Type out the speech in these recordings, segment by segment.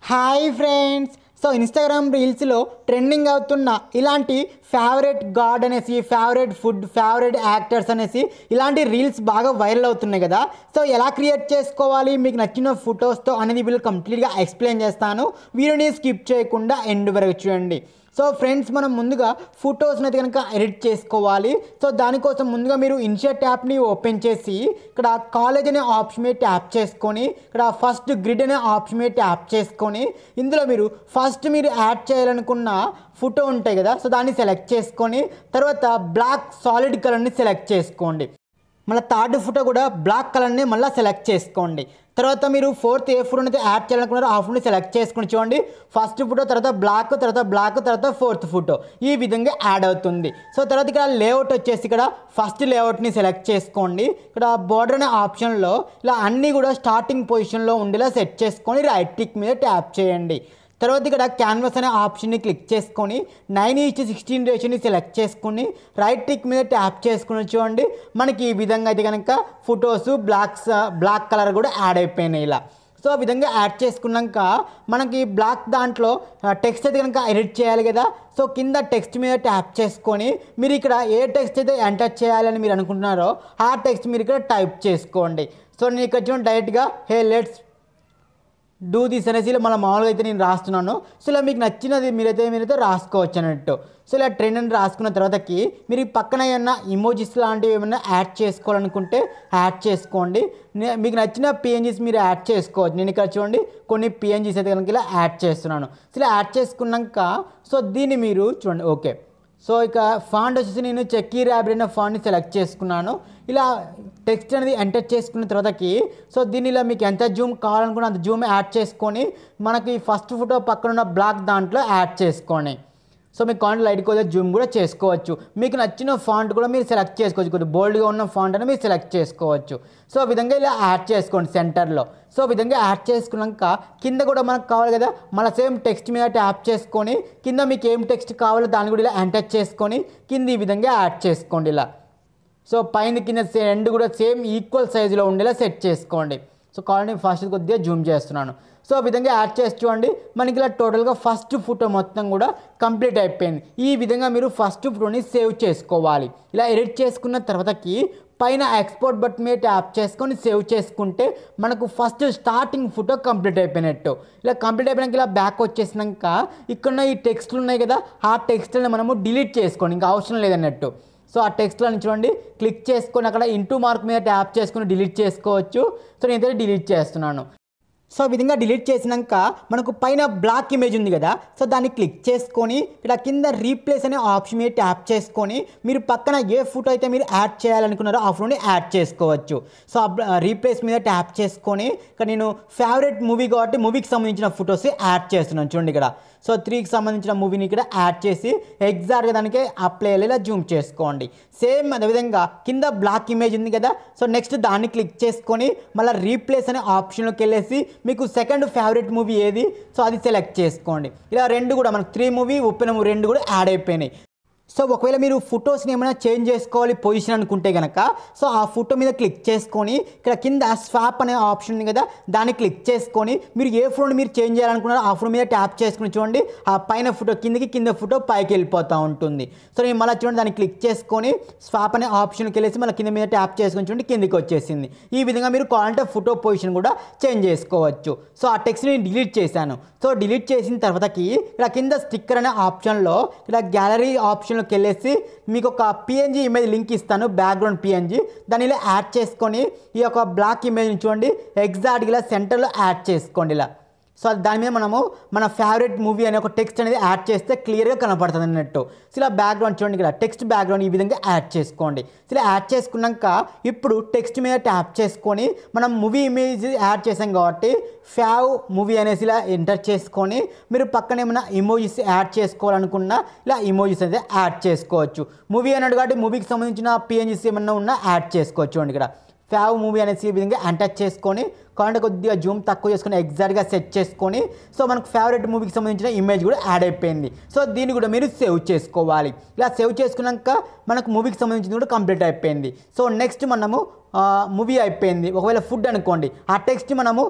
Hi friends. So Instagram రీల్స్లో trending అవుతున్న ఇలాంటి ఫేవరెట్ గాడ్ అనేసి, ఫేవరెట్ ఫుడ్, ఫేవరెట్ యాక్టర్స్ అనేసి ఇలాంటి రీల్స్ బాగా వైరల్ అవుతున్నాయి కదా. సో ఎలా క్రియేట్ చేసుకోవాలి మీకు నచ్చిన ఫొటోస్తో అనేది వీళ్ళు కంప్లీట్గా ఎక్స్ప్లెయిన్ చేస్తాను. వీడియోని స్కిప్ చేయకుండా ఎండ్ వరకు చూడండి. సో ఫ్రెండ్స్, మనం ముందుగా ఫొటోస్ని అయితే కనుక ఎడిట్ చేసుకోవాలి. సో దానికోసం ముందుగా మీరు ఇన్షర్ట్ యాప్ని ఓపెన్ చేసి ఇక్కడ కాలేజ్ అనే ఆప్షన్ మీద ట్యాప్ చేసుకొని ఇక్కడ ఫస్ట్ గ్రిడ్ అనే ఆప్షన్ మీద ట్యాప్ చేసుకొని ఇందులో మీరు ఫస్ట్ మీరు యాడ్ చేయాలనుకున్న ఫోటో ఉంటాయి కదా, సో దాన్ని సెలెక్ట్ చేసుకొని తర్వాత బ్లాక్ సాలిడ్ కలర్ని సెలెక్ట్ చేసుకోండి. మళ్ళీ థర్డ్ ఫోటో కూడా బ్లాక్ కలర్ని మళ్ళీ సెలెక్ట్ చేసుకోండి. తర్వాత మీరు ఫోర్త్ ఏ ఫోటోని అయితే యాడ్ చేయాలనుకున్నారో ఆ ఫోటోని సెలెక్ట్ చేసుకుని చూడండి. ఫస్ట్ ఫోటో, తర్వాత బ్లాక్, తర్వాత ఫోర్త్ ఫోటో ఈ విధంగా యాడ్ అవుతుంది. సో తర్వాత ఇక్కడ లేఅవుట్ వచ్చేసి ఇక్కడ ఫస్ట్ లేఅవుట్ని సెలెక్ట్ చేసుకోండి. ఇక్కడ బోర్డర్ అనే ఆప్షన్లో ఇలా అన్నీ కూడా స్టార్టింగ్ పొజిషన్లో ఉండేలా సెట్ చేసుకొని రైట్ క్లిక్ మీద ట్యాప్ చేయండి. తర్వాత ఇక్కడ క్యాన్వాస్ అనే ఆప్షన్ని క్లిక్ చేసుకొని 9:16 రేషియోని సెలెక్ట్ చేసుకొని రైట్ క్లిక్ మీద ట్యాప్ చేసుకుని చూడండి. మనకి ఈ విధంగా అయితే కనుక ఫొటోస్ బ్లాక్ కలర్ కూడా యాడ్ అయిపోయినాయి ఇలా. సో ఆ విధంగా యాడ్ చేసుకున్నాక మనకి బ్లాక్ దాంట్లో టెక్స్ట్ అయితే కనుక ఎడిట్ చేయాలి కదా. సో కింద టెక్స్ట్ మీద ట్యాప్ చేసుకొని మీరు ఇక్కడ ఏ టెక్స్ట్ అయితే ఎంటర్ చేయాలని మీరు అనుకుంటున్నారో ఆ టెక్స్ట్ మీరు ఇక్కడ టైప్ చేసుకోండి. సో నేను ఇక్కడ చూడండి డైరెక్ట్గా హే లెట్స్ డూ దిస్ అనేసి ఇలా మన మామూలుగా అయితే నేను రాస్తున్నాను. సో ఇలా మీకు నచ్చినది మీరైతే రాసుకోవచ్చు అన్నట్టు. సో ఇలా ట్రెండ్ అని రాసుకున్న తర్వాతకి మీరు ఈ పక్కన ఏమన్నా ఇమోజీస్ లాంటివి ఏమైనా యాడ్ చేసుకోవాలనుకుంటే యాడ్ చేసుకోండి. మీకు నచ్చిన పిఎన్జీస్ మీరు యాడ్ చేసుకోవచ్చు. నేను ఇక్కడ చూడండి కొన్ని పిఎన్జీస్ అయితే కనుక ఇలా యాడ్ చేస్తున్నాను. సో ఇలా యాడ్ చేసుకున్నాక సో దీన్ని మీరు చూడండి ఓకే. సో ఇక ఫాంట్ వచ్చేసి నేను చెక్కీ ర్యాబిట్ అనే ఫాంట్ని సెలెక్ట్ చేసుకున్నాను. ఇలా టెక్స్ట్ అనేది ఎంటర్ చేసుకున్న తర్వాతకి సో దీన్ని ఇలా మీకు ఎంత జూమ్ కావాలనుకున్న అంత జూమ్ యాడ్ చేసుకొని మనకి ఫస్ట్ ఫోటో పక్కన ఉన్న బ్లాక్ దాంట్లో యాడ్ చేసుకోండి. సో మీకు కాంట్ లైట్ కొద్దిగా జూమ్ కూడా చేసుకోవచ్చు. మీకు నచ్చిన ఫాంట్ కూడా మీరు సెలెక్ట్ చేసుకోవచ్చు. కొద్దిగా బోల్డ్గా ఉన్న ఫాంట్ అని మీరు సెలెక్ట్ చేసుకోవచ్చు. సో ఆ విధంగా ఇలా యాడ్ చేసుకోండి సెంటర్లో. సో ఆ విధంగా యాడ్ చేసుకున్నాక కింద కూడా మనకు కావాలి కదా, మళ్ళీ సేమ్ టెక్స్ట్ మీద ట్యాప్ చేసుకొని కింద మీకు ఏం టెక్స్ట్ కావాలో దాన్ని కూడా ఇలా ఎంటర్ చేసుకొని కింద ఈ విధంగా యాడ్ చేసుకోండి ఇలా. సో పైన కింద రెండు కూడా సేమ్ ఈక్వల్ సైజులో ఉండేలా సెట్ చేసుకోండి. సో కావాలంటే ఫస్ట్ కొద్దిగా జూమ్ చేస్తున్నాను. సో ఆ విధంగా యాడ్ చేసి చూడండి మనకి ఇలా టోటల్గా ఫస్ట్ ఫోటో మొత్తం కూడా కంప్లీట్ అయిపోయింది. ఈ విధంగా మీరు ఫస్ట్ ఫోటోని సేవ్ చేసుకోవాలి. ఇలా ఎడిట్ చేసుకున్న తర్వాతకి పైన ఎక్స్పోర్ట్ బటన్ మీద ట్యాప్ చేసుకొని సేవ్ చేసుకుంటే మనకు ఫస్ట్ స్టార్టింగ్ ఫోటో కంప్లీట్ అయిపోయినట్టు. ఇలా కంప్లీట్ అయిపోయినాక ఇలా బ్యాక్ వచ్చేసినాక ఇక్కడ ఈ టెక్స్ట్లు ఉన్నాయి కదా, ఆ టెక్స్ట్ని మనము డిలీట్ చేసుకోండి, ఇంకా అవసరం లేదన్నట్టు. సో ఆ టెక్స్ట్లను చూడండి క్లిక్ చేసుకొని అక్కడ ఇంటూ మార్క్ మీద ట్యాప్ చేసుకొని డిలీట్ చేసుకోవచ్చు. సో నేనైతే డిలీట్ చేస్తున్నాను. సో ఈ విధంగా డిలీట్ చేసినాక మనకు పైన బ్లాక్ ఇమేజ్ ఉంది కదా, సో దాన్ని క్లిక్ చేసుకొని ఇక్కడ కింద రీప్లేస్ అనే ఆప్షన్ మీద ట్యాప్ చేసుకొని మీరు పక్కన ఏ ఫోటో అయితే మీరు యాడ్ చేయాలనుకున్నారో ఆ ఫోటోని యాడ్ చేసుకోవచ్చు. సో రీప్లేస్ మీద ట్యాప్ చేసుకొని ఇక్కడ నేను ఫేవరెట్ మూవీ కాబట్టి మూవీకి సంబంధించిన ఫొటోస్ యాడ్ చేస్తున్నాను చూడండి ఇక్కడ. సో 3కి సంబంధించిన మూవీని ఇక్కడ యాడ్ చేసి ఎగ్జాక్ట్గా దానికి అప్లై అయ్యేలా జూమ్ చేసుకోండి. సేమ్ అదేవిధంగా కింద బ్లాక్ ఇమేజ్ ఉంది కదా, సో నెక్స్ట్ దాన్ని క్లిక్ చేసుకొని మళ్ళీ రీప్లేస్ అనే ఆప్షన్లోకి వెళ్ళేసి మీకు సెకండ్ ఫేవరెట్ మూవీ ఏది సో అది సెలెక్ట్ చేసుకోండి. ఇలా రెండు కూడా మనకు 3 మూవీ ఉప్పెన మూవీ రెండు కూడా యాడ్ అయిపోయినాయి. సో ఒకవేళ మీరు ఫొటోస్ని ఏమైనా చేంజ్ చేసుకోవాలి పొజిషన్ అనుకుంటే కనుక సో ఆ ఫోటో మీద క్లిక్ చేసుకొని ఇక్కడ కింద స్వాప్ అనే ఆప్షన్ ఉంది కదా, దాన్ని క్లిక్ చేసుకొని మీరు ఏ ఫోటోని మీరు చేంజ్ చేయాలనుకున్నారో ఆ ఫోటో మీద ట్యాప్ చేసుకుని చూడండి ఆ పైన ఫోటో కిందకి, కింద ఫోటో పైకి వెళ్ళిపోతూ ఉంటుంది. సో నేను మళ్ళీ చూడండి దాన్ని క్లిక్ చేసుకొని స్వాప్ అనే ఆప్షన్కి వెళ్ళేసి మళ్ళీ కింద మీద ట్యాప్ చేసుకుని చూడండి కిందకి వచ్చేసింది. ఈ విధంగా మీరు కావాలంటే ఫోటో పొజిషన్ కూడా చేంజ్ చేసుకోవచ్చు. సో ఆ టెక్స్ట్ని నేను డిలీట్ చేశాను. సో డిలీట్ చేసిన తర్వాతకి ఇక్కడ కింద స్టిక్కర్ అనే ఆప్షన్లో ఇక్కడ గ్యాలరీ ఆప్షన్లోకి వెళ్ళేసి మీకు ఒక పిఎన్జీ ఇమేజ్ లింక్ ఇస్తాను, బ్యాక్గ్రౌండ్ పిఎన్జీ, దాన్ని ఇలా యాడ్ చేసుకొని ఈ యొక్క బ్లాక్ ఇమేజ్ని చూడండి ఎగ్జాక్ట్గా ఇలా సెంటర్లో యాడ్ చేసుకోండి ఇలా. సో దాని మీద మనము మన ఫేవరెట్ మూవీ అనే ఒక టెక్స్ట్ అనేది యాడ్ చేస్తే క్లియర్గా కనపడుతుంది అన్నట్టు. సో ఇలా బ్యాక్గ్రౌండ్ చూడండి ఇక్కడ టెక్స్ట్ బ్యాక్గ్రౌండ్ ఈ విధంగా యాడ్ చేసుకోండి. సో ఇలా యాడ్ చేసుకున్నాక ఇప్పుడు టెక్స్ట్ మీద ట్యాప్ చేసుకొని మనం మూవీ ఇమేజ్ యాడ్ చేసాం కాబట్టి ఫేవ్ మూవీ అనేసి ఇలా ఎంటర్ చేసుకొని మీరు పక్కన ఏమైనా ఇమోజీస్ యాడ్ చేసుకోవాలనుకున్నా ఇలా ఇమోజీస్ అయితే యాడ్ చేసుకోవచ్చు. మూవీ అన్నాడు కాబట్టి మూవీకి సంబంధించిన పిఎన్జీస్ ఏమన్నా ఉన్నా యాడ్ చేసుకోవచ్చు. చూడండి ఇక్కడ ఫేవ్ మూవీ అనేసి ఈ విధంగా ఎంటర్ చేసుకొని కావాలంటే కొద్దిగా జూమ్ తక్కువ చేసుకొని ఎగ్జాక్ట్గా సెట్ చేసుకొని సో మనకు ఫేవరెట్ మూవీకి సంబంధించిన ఇమేజ్ కూడా యాడ్ అయిపోయింది. సో దీన్ని కూడా మీరు సేవ్ చేసుకోవాలి. ఇలా సేవ్ చేసుకున్నాక మనకు మూవీకి సంబంధించింది కూడా కంప్లీట్ అయిపోయింది. సో నెక్స్ట్ మనము మూవీ అయిపోయింది. ఒకవేళ ఫుడ్ అనుకోండి, ఆ టెక్స్ట్ మనము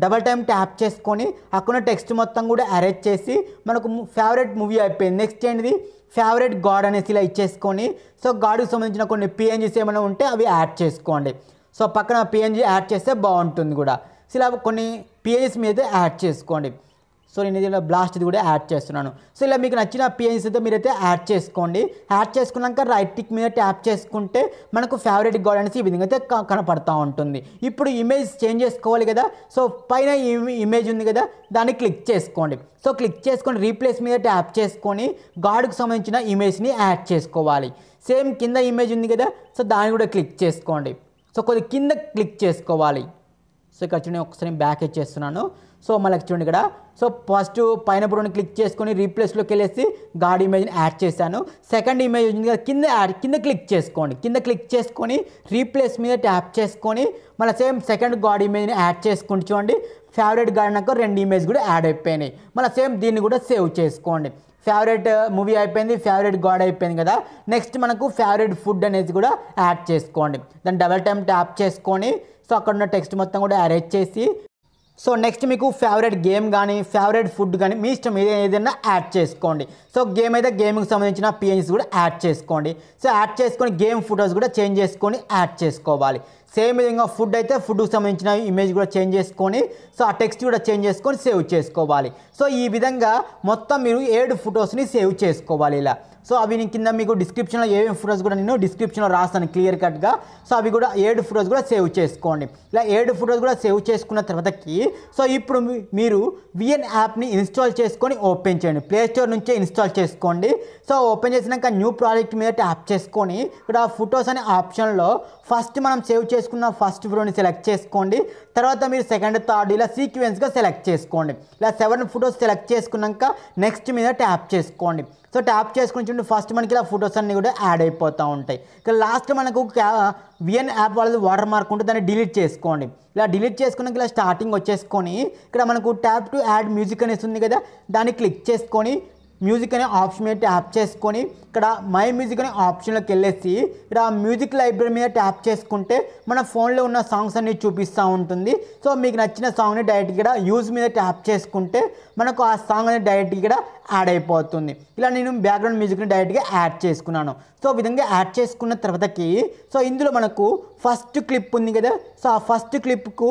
డబల్ టైం ట్యాప్ చేసుకొని అక్కడ టెక్స్ట్ మొత్తం కూడా అరేంజ్ చేసి మనకు ఫేవరెట్ మూవీ అయిపోయింది. నెక్స్ట్ ఏంటిది ఫేవరెట్ గాడ్ అనేసి ఇలా ఇచ్చేసుకొని సో గాడ్కి సంబంధించిన కొన్ని పిఎన్జీస్ ఏమైనా ఉంటే అవి యాడ్ చేసుకోండి. సో పక్కన పిఎన్జీ యాడ్ చేస్తే బాగుంటుంది కూడా. సో ఇలా కొన్ని పిఎన్జీస్ మీద యాడ్ చేసుకోండి. సో నేను ఇలా బ్లాస్ట్ ఇది కూడా యాడ్ చేస్తున్నాను. సో ఇలా మీకు నచ్చిన పిఎన్జీస్ అయితే మీరైతే యాడ్ చేసుకోండి. యాడ్ చేసుకున్నాక రైట్ టిక్ మీద ట్యాప్ చేసుకుంటే మనకు ఫేవరెట్ గాడ్ అనేసి ఈ విధంగా అయితే కనపడుతూ ఉంటుంది. ఇప్పుడు ఇమేజ్ చేంజ్ చేసుకోవాలి కదా. సో పైన ఇమేజ్ ఉంది కదా, దాన్ని క్లిక్ చేసుకోండి. సో క్లిక్ చేసుకొని రీప్లేస్ మీద ట్యాప్ చేసుకొని గాడ్కి సంబంధించిన ఇమేజ్ని యాడ్ చేసుకోవాలి. సేమ్ కింద ఇమేజ్ ఉంది కదా, సో దాన్ని కూడా క్లిక్ చేసుకోండి. సో కొద్ది కింద క్లిక్ చేసుకోవాలి. సో ఇక్కడ చూడండి, ఒకసారి బ్యాక్ ఇచ్చేస్తున్నాను. సో మళ్ళీ చూడండి ఇక్కడ. సో ఫస్ట్ పైన బుర్రని క్లిక్ చేసుకొని రీప్లేస్లోకి వెళ్ళేసి గాడ్ ఇమేజ్ని యాడ్ చేశాను. సెకండ్ ఇమేజ్ ఉంది కదా, కింద క్లిక్ చేసుకోండి. కింద క్లిక్ చేసుకొని రీప్లేస్ మీద ట్యాప్ చేసుకొని మళ్ళీ సేమ్ సెకండ్ గాడ్ ఇమేజ్ని యాడ్ చేసుకుంటూ చూడండి. ఫేవరెట్ గాడ్ నాకు 2 ఇమేజ్ కూడా యాడ్ అయిపోయినాయి. మళ్ళీ సేమ్ దీన్ని కూడా సేవ్ చేసుకోండి. ఫేవరెట్ మూవీ అయిపోయింది, ఫేవరెట్ గాడ్ అయిపోయింది కదా. నెక్స్ట్ మనకు ఫేవరెట్ ఫుడ్ అనేది కూడా యాడ్ చేసుకోండి. దాన్ని డబల్ టైం ట్యాప్ చేసుకొని సో అక్కడ ఉన్న టెక్స్ట్ మొత్తం కూడా అరేంజ్ చేసి సో నెక్స్ట్ మీకు ఫేవరెట్ గేమ్ కానీ ఫేవరెట్ ఫుడ్ కానీ మీ ఇష్టం ఏదైనా యాడ్ చేసుకోండి. సో గేమ్ అయితే గేమ్కి సంబంధించిన పిఎన్జీస్ కూడా యాడ్ చేసుకోండి. సో యాడ్ చేసుకొని గేమ్ ఫొటోస్ కూడా చేంజ్ చేసుకొని యాడ్ చేసుకోవాలి. సేమ్ విధంగా ఫుడ్ అయితే ఫుడ్కి సంబంధించిన ఇమేజ్ కూడా చేంజ్ చేసుకొని సో ఆ టెక్స్ట్ కూడా చేంజ్ చేసుకొని సేవ్ చేసుకోవాలి. సో ఈ విధంగా మొత్తం మీరు 7 ఫొటోస్ని సేవ్ చేసుకోవాలి ఇలా. సో అవి నేను కింద మీకు డిస్క్రిప్షన్లో ఏమేమి ఫొటోస్ కూడా నేను డిస్క్రిప్షన్లో రాస్తాను క్లియర్ కట్గా. సో అవి కూడా 7 ఫొటోస్ కూడా సేవ్ చేసుకోండి. ఇలా 7 ఫొటోస్ కూడా సేవ్ చేసుకున్న తర్వాతకి సో ఇప్పుడు మీరు విఎన్ యాప్ని ఇన్స్టాల్ చేసుకొని ఓపెన్ చేయండి. ప్లే స్టోర్ నుంచే ఇన్స్టాల్ చేసుకోండి. సో ఓపెన్ చేసినాక న్యూ ప్రాజెక్ట్ మీద ట్యాప్ చేసుకొని ఇక్కడ ఫొటోస్ అనే ఆప్షన్లో ఫస్ట్ మనం సేవ్ చేసుకున్న ఫస్ట్ ఫోటోని సెలెక్ట్ చేసుకోండి. తర్వాత మీరు సెకండ్ థర్డ్ ఇలా సీక్వెన్స్గా సెలెక్ట్ చేసుకోండి. ఇలా 7 ఫొటోస్ సెలెక్ట్ చేసుకున్నాక నెక్స్ట్ మీద ట్యాప్ చేసుకోండి. సో ట్యాప్ చేసుకుని చూడండి, ఫస్ట్ మనకి ఇలా ఫొటోస్ అన్నీ కూడా యాడ్ అయిపోతూ ఉంటాయి. ఇక్కడ లాస్ట్ మనకు విఎన్ యాప్ వాళ్ళది వాటర్ మార్క్ ఉంటే దాన్ని డిలీట్ చేసుకోండి. ఇలా డిలీట్ చేసుకున్నాక ఇలా స్టార్టింగ్ వచ్చేసుకొని ఇక్కడ మనకు ట్యాప్ టు యాడ్ మ్యూజిక్ అనేసి ఉంది కదా, దాన్ని క్లిక్ చేసుకొని మ్యూజిక్ అనే ఆప్షన్ మీద ట్యాప్ చేసుకొని ఇక్కడ మై మ్యూజిక్ అనే ఆప్షన్లోకి వెళ్ళేసి ఇక్కడ మ్యూజిక్ లైబ్రరీ మీద ట్యాప్ చేసుకుంటే మన ఫోన్లో ఉన్న సాంగ్స్ అన్ని చూపిస్తూ ఉంటుంది. సో మీకు నచ్చిన సాంగ్ని డైరెక్ట్గా ఇక్కడ యూజ్ మీద ట్యాప్ చేసుకుంటే మనకు ఆ సాంగ్ అనేది డైరెక్ట్గా ఇక్కడ యాడ్ అయిపోతుంది. ఇలా నేను బ్యాక్గ్రౌండ్ మ్యూజిక్ని డైరెక్ట్గా యాడ్ చేసుకున్నాను. సో ఈ విధంగా యాడ్ చేసుకున్న తర్వాతకి సో ఇందులో మనకు ఫస్ట్ క్లిప్ ఉంది కదా, సో ఆ ఫస్ట్ క్లిప్కు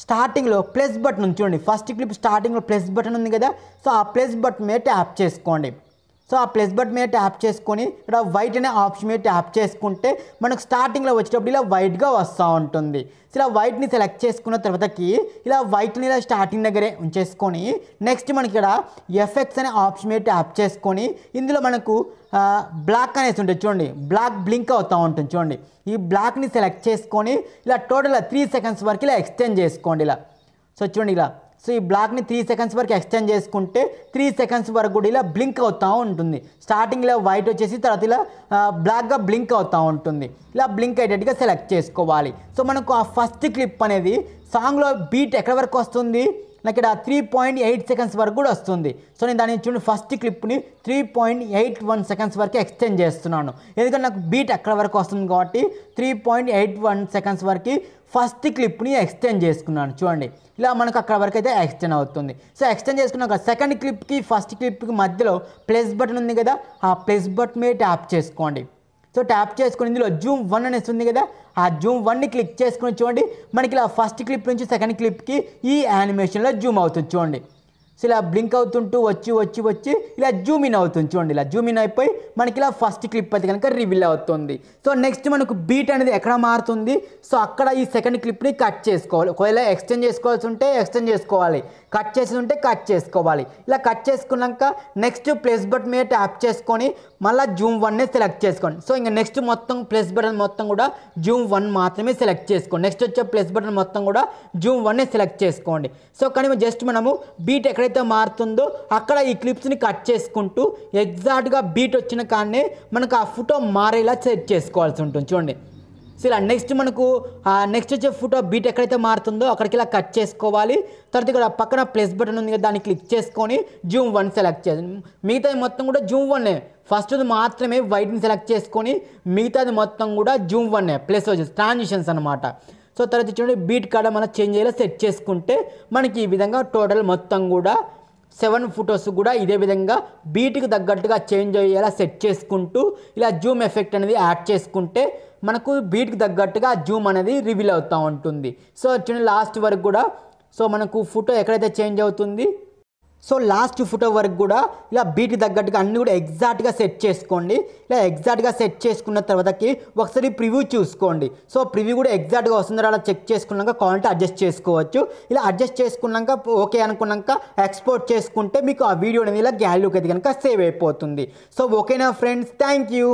స్టార్టింగ్లో ప్లస్ బటన్ ఉంది చూడండి. ఫస్ట్ క్లిప్ స్టార్టింగ్లో ప్లస్ బటన్ ఉంది కదా, సో ఆ ప్లస్ బటన్ మీద ట్యాప్ చేసుకోండి. సో ఆ ప్లస్ బటన్ మీద ట్యాప్ చేసుకొని ఇక్కడ వైట్ అనే ఆప్షన్ మీద ట్యాప్ చేసుకుంటే మనకు స్టార్టింగ్లో వచ్చేటప్పుడు ఇలా వైట్గా వస్తూ ఉంటుంది. సో ఇలా వైట్ని సెలెక్ట్ చేసుకున్న తర్వాతకి ఇలా వైట్ని ఇలా స్టార్టింగ్ దగ్గరే ఉంచేసుకొని నెక్స్ట్ మనకి ఇక్కడ ఎఫెక్ట్స్ అనే ఆప్షన్ మీద ట్యాప్ చేసుకొని ఇందులో మనకు బ్లాక్ అనేసి ఉంటుంది చూడండి, బ్లాక్ బ్లింక్ అవుతూ ఉంటుంది చూడండి. ఈ బ్లాక్ని సెలెక్ట్ చేసుకొని ఇలా టోటల్ 3 సెకండ్స్ వరకు ఇలా ఎక్స్టెండ్ చేసుకోండి ఇలా. సో చూడండి ఇలా. సో ఈ బ్లాక్ని 3 సెకండ్స్ వరకు ఎక్స్టెండ్ చేసుకుంటే 3 సెకండ్స్ వరకు కూడా ఇలా బ్లింక్ అవుతూ ఉంటుంది. స్టార్టింగ్ ఇలా వైట్ వచ్చేసి తర్వాత ఇలా బ్లాక్గా బ్లింక్ అవుతూ ఉంటుంది. ఇలా బ్లింక్ అయ్యేటట్టుగా సెలెక్ట్ చేసుకోవాలి. సో మనకు ఆ ఫస్ట్ క్లిప్ అనేది సాంగ్లో బీట్ ఎక్కడి వరకు వస్తుంది, నాకు ఇక్కడ 3.8 సెకండ్స్ వరకు కూడా వస్తుంది. సో నేను దాన్ని చూడండి ఫస్ట్ క్లిప్ని 3.81 సెకండ్స్ వరకు ఎక్స్టెండ్ చేస్తున్నాను. ఎందుకంటే నాకు బీట్ అక్కడ వరకు వస్తుంది కాబట్టి 3.81 సెకండ్స్ వరకు ఫస్ట్ క్లిప్ని ఎక్స్టెండ్ చేసుకున్నాను చూడండి. ఇలా మనకు అక్కడ వరకు అయితే ఎక్స్టెండ్ అవుతుంది. సో ఎక్స్టెండ్ చేసుకున్నాక సెకండ్ క్లిప్కి ఫస్ట్ క్లిప్కి మధ్యలో ప్లస్ బటన్ ఉంది కదా, ఆ ప్లస్ బటన్ మీద ట్యాప్ చేసుకోండి. సో ట్యాప్ చేసుకుని ఇందులో జూమ్ 1 అనేసి ఉంది కదా, ఆ జూమ్ 1ని క్లిక్ చేసుకుని చూడండి మనకి ఇలా ఫస్ట్ క్లిప్ నుంచి సెకండ్ క్లిప్కి ఈ యానిమేషన్లో జూమ్ అవుతుంది చూడండి. సో ఇలా బ్లింక్ అవుతుంటూ వచ్చి ఇలా జూమ్ ఇన్ అవుతుంది చూడండి. ఇలా జూమ్ ఇన్ అయిపోయి మనకి ఇలా ఫస్ట్ క్లిప్ అయితే కనుక రివీల్ అవుతుంది. సో నెక్స్ట్ మనకు బీట్ అనేది ఎక్కడ మారుతుంది, సో అక్కడ ఈ సెకండ్ క్లిప్ని కట్ చేసుకోవాలి. ఒకవేళ ఎక్స్టెండ్ చేసుకోవాల్సి ఉంటే ఎక్స్టెండ్ చేసుకోవాలి, కట్ చేసి ఉంటే కట్ చేసుకోవాలి. ఇలా కట్ చేసుకున్నాక నెక్స్ట్ ప్లస్ బటన్ మీద ట్యాప్ చేసుకొని మళ్ళీ జూమ్ 1ని సెలెక్ట్ చేసుకోండి. సో ఇంకా నెక్స్ట్ మొత్తం ప్లస్ బటన్ మొత్తం కూడా జూమ్ 1 మాత్రమే సెలెక్ట్ చేసుకోండి. నెక్స్ట్ వచ్చే ప్లస్ బటన్ మొత్తం కూడా జూమ్ 1ని సెలెక్ట్ చేసుకోండి. సో కానీ జస్ట్ మనము బీట్ ఎక్కడైతే మారుతుందో అక్కడ ఈ క్లిప్స్ని కట్ చేసుకుంటూ ఎగ్జాక్ట్గా బీట్ వచ్చిన కానీ మనకు ఆ ఫోటో మారేలా సెట్ చేసుకోవాల్సి ఉంటుంది చూడండి. సో ఇలా నెక్స్ట్ మనకు నెక్స్ట్ వచ్చే ఫోటో బీట్ ఎక్కడైతే మారుతుందో అక్కడికి ఇలా కట్ చేసుకోవాలి. తర్వాత ఇక్కడ పక్కన ప్లస్ బటన్ ఉంది కదా, దాన్ని క్లిక్ చేసుకొని జూమ్ 1 సెలెక్ట్ చేయాలి. మిగతాది మొత్తం కూడా జూమ్ 1 ఫస్ట్ది మాత్రమే వైట్ని సెలెక్ట్ చేసుకొని మిగతాది మొత్తం కూడా జూమ్ 1 ప్లస్ వచ్చేసి ట్రాన్సిషన్స్ అనమాట. సో తర్వాత చూడండి బీట్ కాడ మనం చేంజ్ అయ్యేలా సెట్ చేసుకుంటే మనకి ఈ విధంగా టోటల్ మొత్తం కూడా 7 ఫొటోస్ కూడా ఇదే విధంగా బీట్కి తగ్గట్టుగా చేంజ్ అయ్యేలా సెట్ చేసుకుంటూ ఇలా జూమ్ ఎఫెక్ట్ అనేది యాడ్ చేసుకుంటే మనకు బీట్కి తగ్గట్టుగా జూమ్ అనేది రివీల్ అవుతూ ఉంటుంది. సో చూడండి లాస్ట్ వరకు కూడా సో మనకు ఫోటో ఎక్కడైతే చేంజ్ అవుతుంది సో లాస్ట్ ఫోటో వరకు కూడా ఇలా బీట్కి తగ్గట్టుగా అన్నీ కూడా ఎగ్జాక్ట్గా సెట్ చేసుకోండి. ఇలా ఎగ్జాక్ట్గా సెట్ చేసుకున్న తర్వాతకి ఒకసారి ప్రివ్యూ చూసుకోండి. సో ప్రివ్యూ కూడా ఎగ్జాక్ట్గా వస్తుందో అలా చెక్ చేసుకున్నాక కావాలంటే అడ్జస్ట్ చేసుకోవచ్చు. ఇలా అడ్జస్ట్ చేసుకున్నాక ఓకే అనుకున్నాక ఎక్స్పోర్ట్ చేసుకుంటే మీకు ఆ వీడియో అనేది ఇలా గ్యాలరీలోకి అయితే కనుక సేవ్ అయిపోతుంది. సో ఓకేనా ఫ్రెండ్స్, థ్యాంక్ యూ.